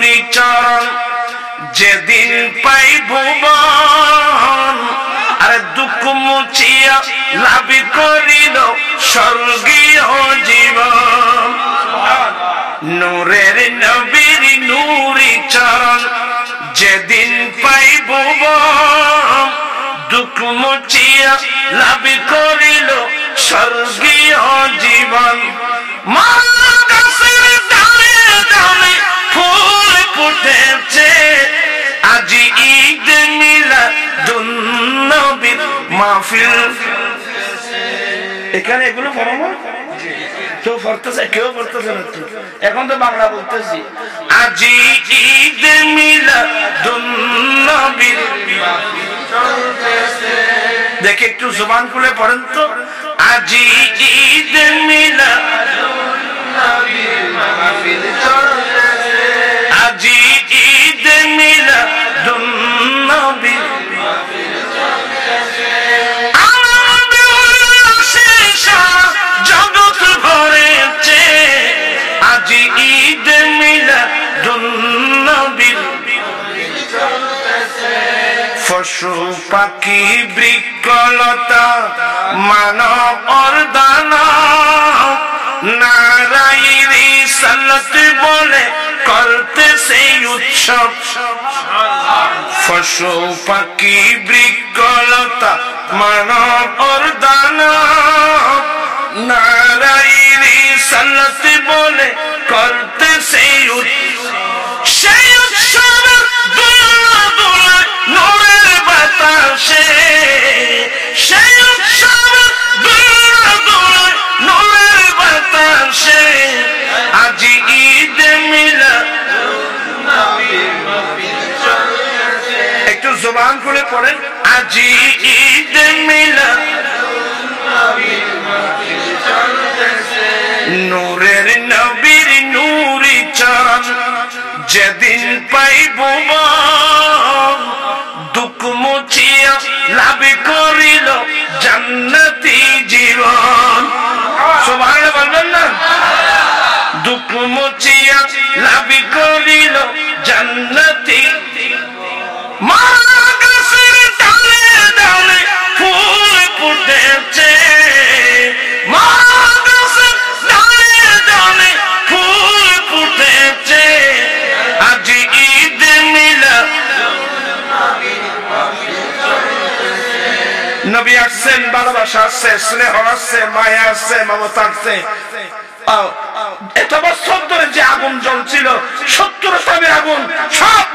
নূরি চরণ যেদিন পাই ভুবন আরে দুঃখ মুছিয়া লাভ করিল স্বর্গীয় জীবন নূরের নবীর নূরি চরণ যেদিন পাই ভুবন দুঃখ মুছিয়া লাভ করিল স্বর্গীয় জীবন গাছের ডালে ডালে ফুল ফুটেছে আজি ঈদ মিলাদুন্নবীর মাহফিল এখানে এগুলো পড়ো না কেউ পড়তেছে কেউ পড়তেছে না এখন তো বাংলা বলতেছি আজি ঈদ মিলাদুন্নবীর মাহফিল চলতেছে দেখে একটু জবান খুলে পড়েন তো আজি ঈদ মিলাদুন্নবীর মাহফিল চলতেছে আজি ঈদ মিলাদুন্নবীর মাহফিল চলতেছে আনন্দ উল্লাসে জগৎ ভরেছে আজি ঈদ মিলাদুন্নবীর মাহফিল চলতেছে পশু পাখি বৃক্ষলতা মানব অর্দান নারায়ণ রিসালাত বলে করতেছে উৎসব পশু পাখি বৃক্ষলতা মানব অর্দান নারায়ণ রিসালাত বলে করতেছে উৎসব সেই উৎসবের দোলা দোলা নূরের বাতাসে সেই উৎসবের দোলা দোলা নূরের বাতাসে আজি ঈদ মিলাদুন্নবীর মাহফিল চলতেছে একটু জবান খুলে পড়েন আজি ঈদ মিলাদুন্নবীর মাহফিল চলতেছে নূরের নবীর নূরি চরণ যেদিন পাইব দুঃখ মুছিয়া লাভ করিল জান্নাতি জীবন সুবহানাল্লাহ বলবেন না দুঃখ মুছিয়া লাভ করিল জান্নাতি গাছের ডালে ডালে ফুল ফুটেছে গাছের ডালে ডালে ফুল ফুটেছে আজি ঈদ মিলাদুন্নবীর মাহফিল চলতেছে নবী আসছেন ভালোবাসা আসছে স্নেহ আসছে মায়া আসছে মমতা আসছে এত বছর ধরে যে আগুন জ্বলছিল 70 সালের আগুন সব